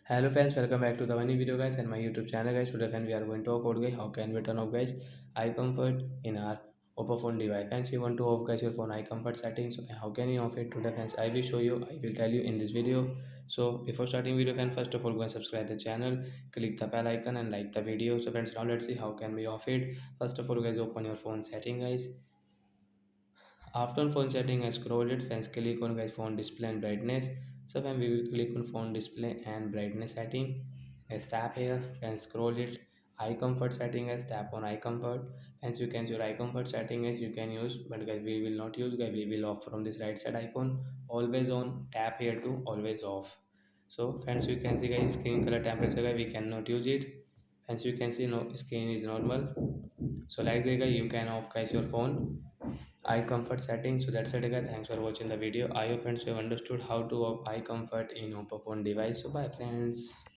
Hello friends, welcome back to the funny video guys and my YouTube channel guys. Today friends we are going to talk about guys how can we turn off guys eye comfort in our oppo phone device. Friends, you want to off guys your phone eye comfort settings. So how can you off it? Today friends I will show you. I will tell you in this video. So before starting video friends, first of all go and subscribe the channel, click the bell icon and like the video. So friends, now let's see how can we off it. First of all guys, open your phone setting guys. After on phone setting, I scroll it. Friends, click on guys phone display and brightness. So when we will click on phone display and brightness setting, guys tap here and scroll it. Eye comfort setting is tap on eye comfort. Hence you can see your eye comfort setting is you can use, but guys we will not use. Guys we will off from this right side icon. Always on. Tap here to always off. So friends, you can see guys screen color temperature guys we cannot use it. Hence you can see no screen is normal. So like that guys you can off guys your phone eye comfort settings. So that's it guys, thanks for watching the video. I hope friends you have understood how to off eye comfort in oppo phone device. So bye friends.